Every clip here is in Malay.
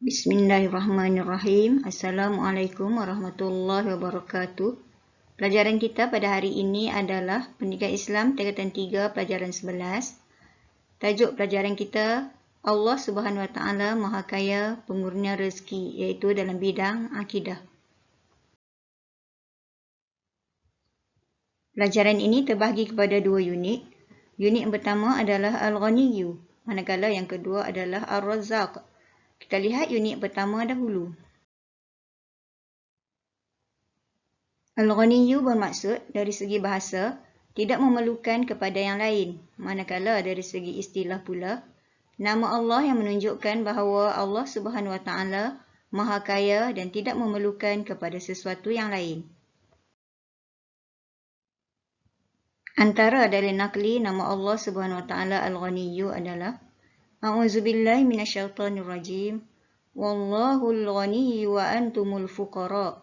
Bismillahirrahmanirrahim. Assalamualaikum warahmatullahi wabarakatuh. Pelajaran kita pada hari ini adalah Pendidikan Islam tingkatan 3 pelajaran 11. Tajuk pelajaran kita Allah Subhanahu Wa Taala Maha Kaya Pengurnia Rezeki, iaitu dalam bidang akidah. Pelajaran ini terbahagi kepada dua unit. Unit yang pertama adalah Al-Ghaniyyu, manakala yang kedua adalah Ar-Razzaq. Kita lihat unit pertama dahulu. Al-Ghaniyyu bermaksud dari segi bahasa tidak memerlukan kepada yang lain, manakala dari segi istilah pula, nama Allah yang menunjukkan bahawa Allah Subhanahu Wa Taala Maha Kaya dan tidak memerlukan kepada sesuatu yang lain. Antara dalil nakli nama Allah Subhanahu Wa Taala Al-Ghaniyyu adalah A'udzubillahi minasyaitonirrajim. Wallahul ghaniyyu wa antumul fuqara.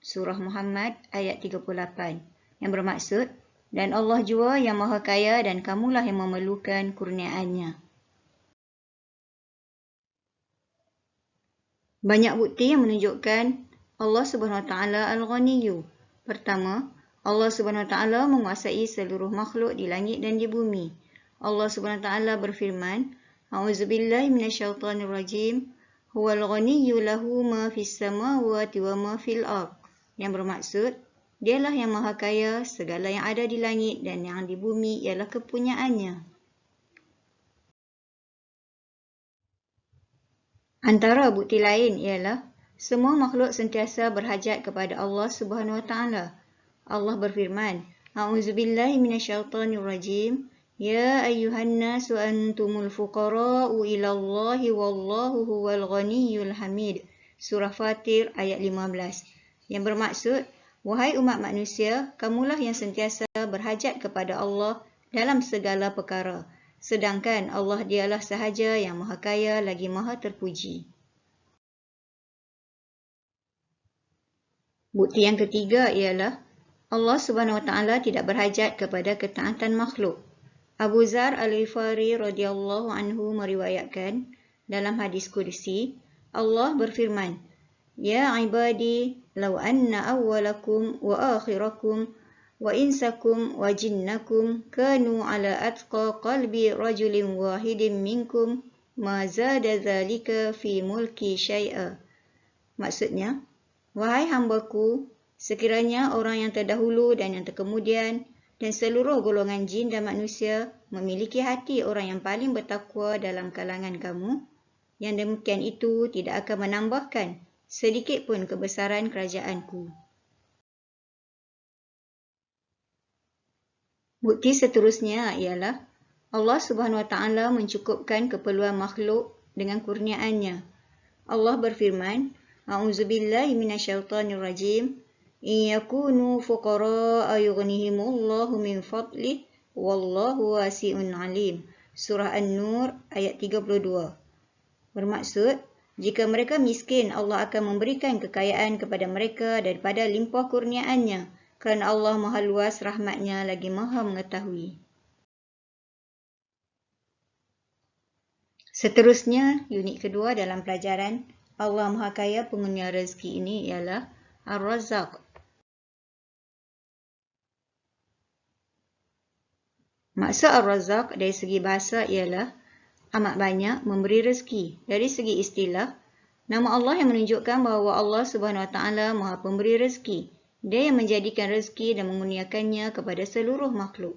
Surah Muhammad ayat 38. Yang bermaksud, dan Allah jua yang Maha Kaya dan kamulah yang memerlukan kurniaannya. Banyak bukti yang menunjukkan Allah Subhanahu Wa Taala Al-Ghaniyyu. Pertama, Allah Subhanahu Wa Taala menguasai seluruh makhluk di langit dan di bumi. Allah Subhanahu Wa Taala berfirman, A'udzubillahi minasyaitonirrajim. Huwal ghaniyyu lahu ma fis samawati wa ma fil ardh. Yang bermaksud, dialah yang Maha Kaya, segala yang ada di langit dan yang di bumi ialah kepunyaannya. Antara bukti lain ialah semua makhluk sentiasa berhajat kepada Allah Subhanahu Wa Taala. Allah berfirman, A'udzubillahi minasyaitonirrajim. Ya ayyuhan nasu antumul fuqara'u ilallahi wallahu huwal ghaniyyul hamid. Surah Fatir ayat 15. Yang bermaksud, wahai umat manusia, kamulah yang sentiasa berhajat kepada Allah dalam segala perkara. Sedangkan Allah dialah sahaja yang Maha Kaya lagi Maha Terpuji. Bukti yang ketiga ialah Allah Subhanahu Wa Taala tidak berhajat kepada ketaatan makhluk. Abu Dzar Al-Ghifari radhiyallahu anhu meriwayatkan dalam hadis kursi, Allah berfirman, Ya ibadi, law anna awwalakum wa akhirakum wa insakum wa jinnakum kanu ala atqa qalbi rajulin wahidin minkum ma zada dhalika fi mulki syai'a. Maksudnya, wahai hambaku, sekiranya orang yang terdahulu dan yang terkemudian dan seluruh golongan jin dan manusia memiliki hati orang yang paling bertakwa dalam kalangan kamu, yang demikian itu tidak akan menambahkan sedikit pun kebesaran kerajaanku. Bukti seterusnya ialah Allah Subhanahu Wa Taala mencukupkan keperluan makhluk dengan kurniaannya. Allah berfirman, A'udzubillahi minasyaitonirrajim. In yakunu fuqara'a yughnihimullahu min fadlih wallahu wasi'un alim. Surah An-Nur ayat 32. Bermaksud, jika mereka miskin, Allah akan memberikan kekayaan kepada mereka daripada limpah kurniaannya, kerana Allah Maha Luas rahmatnya lagi Maha mengetahui. Seterusnya, unit kedua dalam pelajaran Allah Maha Kaya Pengurnia Rezeki ini ialah Ar-Razzaq. Maksud Ar-Razzaq dari segi bahasa ialah amat banyak memberi rezeki. Dari segi istilah, nama Allah yang menunjukkan bahawa Allah Subhanahu Wa Taala Maha Pemberi rezeki. Dia yang menjadikan rezeki dan mengurniakannya kepada seluruh makhluk.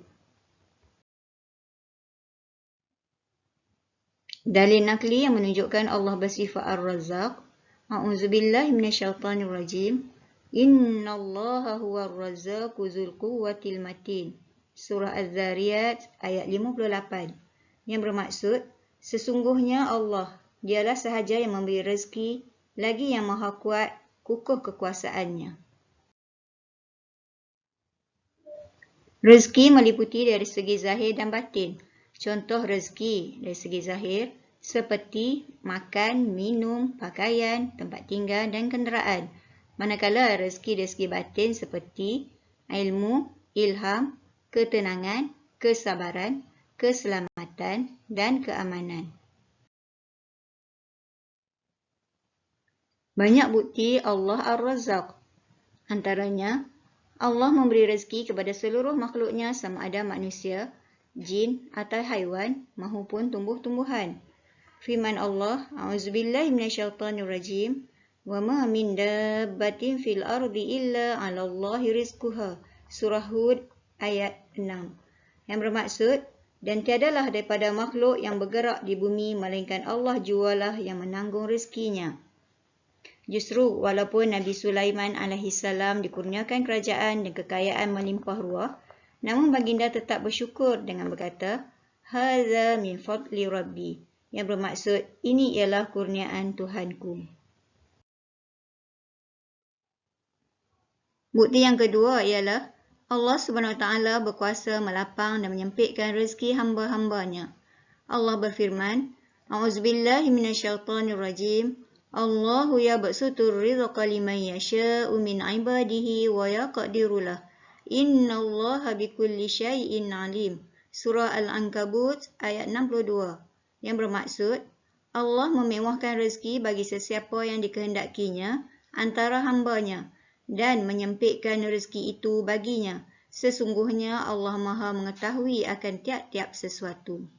Dalil nakli yang menunjukkan Allah bersifat Ar-Razzaq. A'udzubillahi minasyaitonirrajim. Innallaha huwar razzaqu dzul quwwatil matin. Surah Az-Zariyat ayat 58. Yang bermaksud, sesungguhnya Allah, dialah sahaja yang memberi rezeki, lagi yang maha kuat, kukuh kekuasaannya. Rezeki meliputi dari segi zahir dan batin. Contoh rezeki dari segi zahir, seperti makan, minum, pakaian, tempat tinggal dan kenderaan. Manakala rezeki dari segi batin seperti ilmu, ilham, ketenangan, kesabaran, keselamatan dan keamanan. Banyak bukti Allah Ar-Razzaq. Antaranya, Allah memberi rezeki kepada seluruh makhluknya sama ada manusia, jin atau haiwan mahupun tumbuh-tumbuhan. Firman Allah, A'udzubillahi minasyaitonirrajim, wa ma min dabbatin fil ardi illa 'alallahi rizquha. Surah Hud ayat 6. Yang bermaksud, dan tiadalah daripada makhluk yang bergerak di bumi melainkan Allah jualah yang menanggung rezekinya. Justru walaupun Nabi Sulaiman alaihissalam dikurniakan kerajaan dan kekayaan melimpah ruah, namun baginda tetap bersyukur dengan berkata, Hadza min fadli Rabbi, yang bermaksud, ini ialah kurniaan Tuhanku. Bukti yang kedua ialah Allah SWT berkuasa melapang dan menyempitkan rezeki hamba-hambanya. Allah berfirman, A'udzubillahi minasyaitonirrajim. Allahu yabsutur rizqa liman yasha'u min ibadihi wa yaqdiru lah. Innallaha bikulli syai'in alim. Surah Al-Ankabut ayat 62. Yang bermaksud, Allah memewahkan rezeki bagi sesiapa yang dikehendakinya antara hambanya dan menyempitkan rezeki itu baginya. Sesungguhnya Allah Maha mengetahui akan tiap-tiap sesuatu.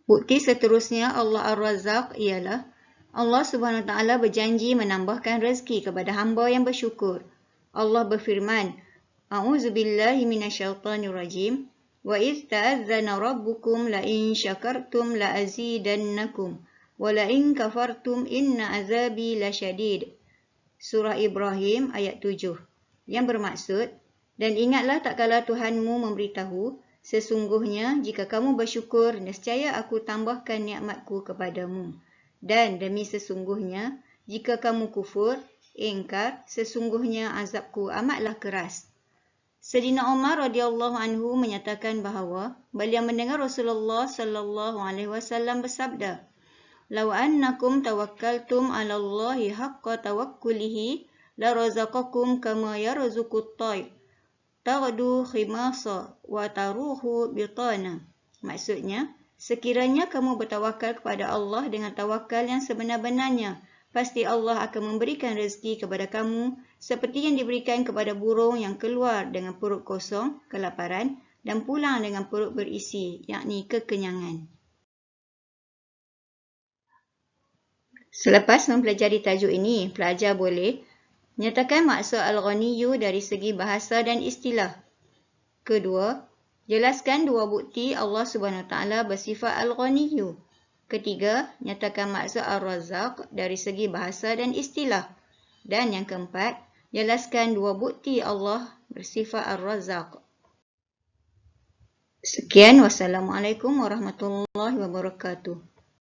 Bukti seterusnya Allah Ar-Razzaq ialah Allah SWT berjanji menambahkan rezeki kepada hamba yang bersyukur. Allah berfirman, A'udzubillahi minasyaitonirrajim. Wa idh ta'adzana rabbukum la in syakartum la azidannakum wa la in kafartum inna azabi lasyadid. Surah Ibrahim ayat 7. Yang bermaksud, dan ingatlah tak kala Tuhanmu memberitahu, sesungguhnya jika kamu bersyukur, nescaya aku tambahkan nikmatku kepadamu. Dan demi sesungguhnya, jika kamu kufur, ingkar, sesungguhnya azabku amatlah keras. Sayyidina Umar radhiyallahu anhu menyatakan bahawa beliau mendengar Rasulullah sallallahu alaihi wasallam bersabda, "Law annakum tawakkaltum 'ala Allahi haqqa tawakkulihi la razaqakum kama yarzuqut tayr taghdu khimasa wa taruhu bitana." Maksudnya, sekiranya kamu bertawakal kepada Allah dengan tawakal yang sebenar-benarnya, pasti Allah akan memberikan rezeki kepada kamu seperti yang diberikan kepada burung yang keluar dengan perut kosong, kelaparan, dan pulang dengan perut berisi, yakni kekenyangan. Selepas mempelajari tajuk ini, pelajar boleh nyatakan maksud Al-Ghaniyyu dari segi bahasa dan istilah. Kedua, jelaskan dua bukti Allah SWT bersifat Al-Ghaniyyu. Ketiga, nyatakan maksud Ar-Razzaq dari segi bahasa dan istilah. Dan yang keempat, jelaskan dua bukti Allah bersifat Ar-Razzaq. Sekian, wassalamualaikum warahmatullahi wabarakatuh.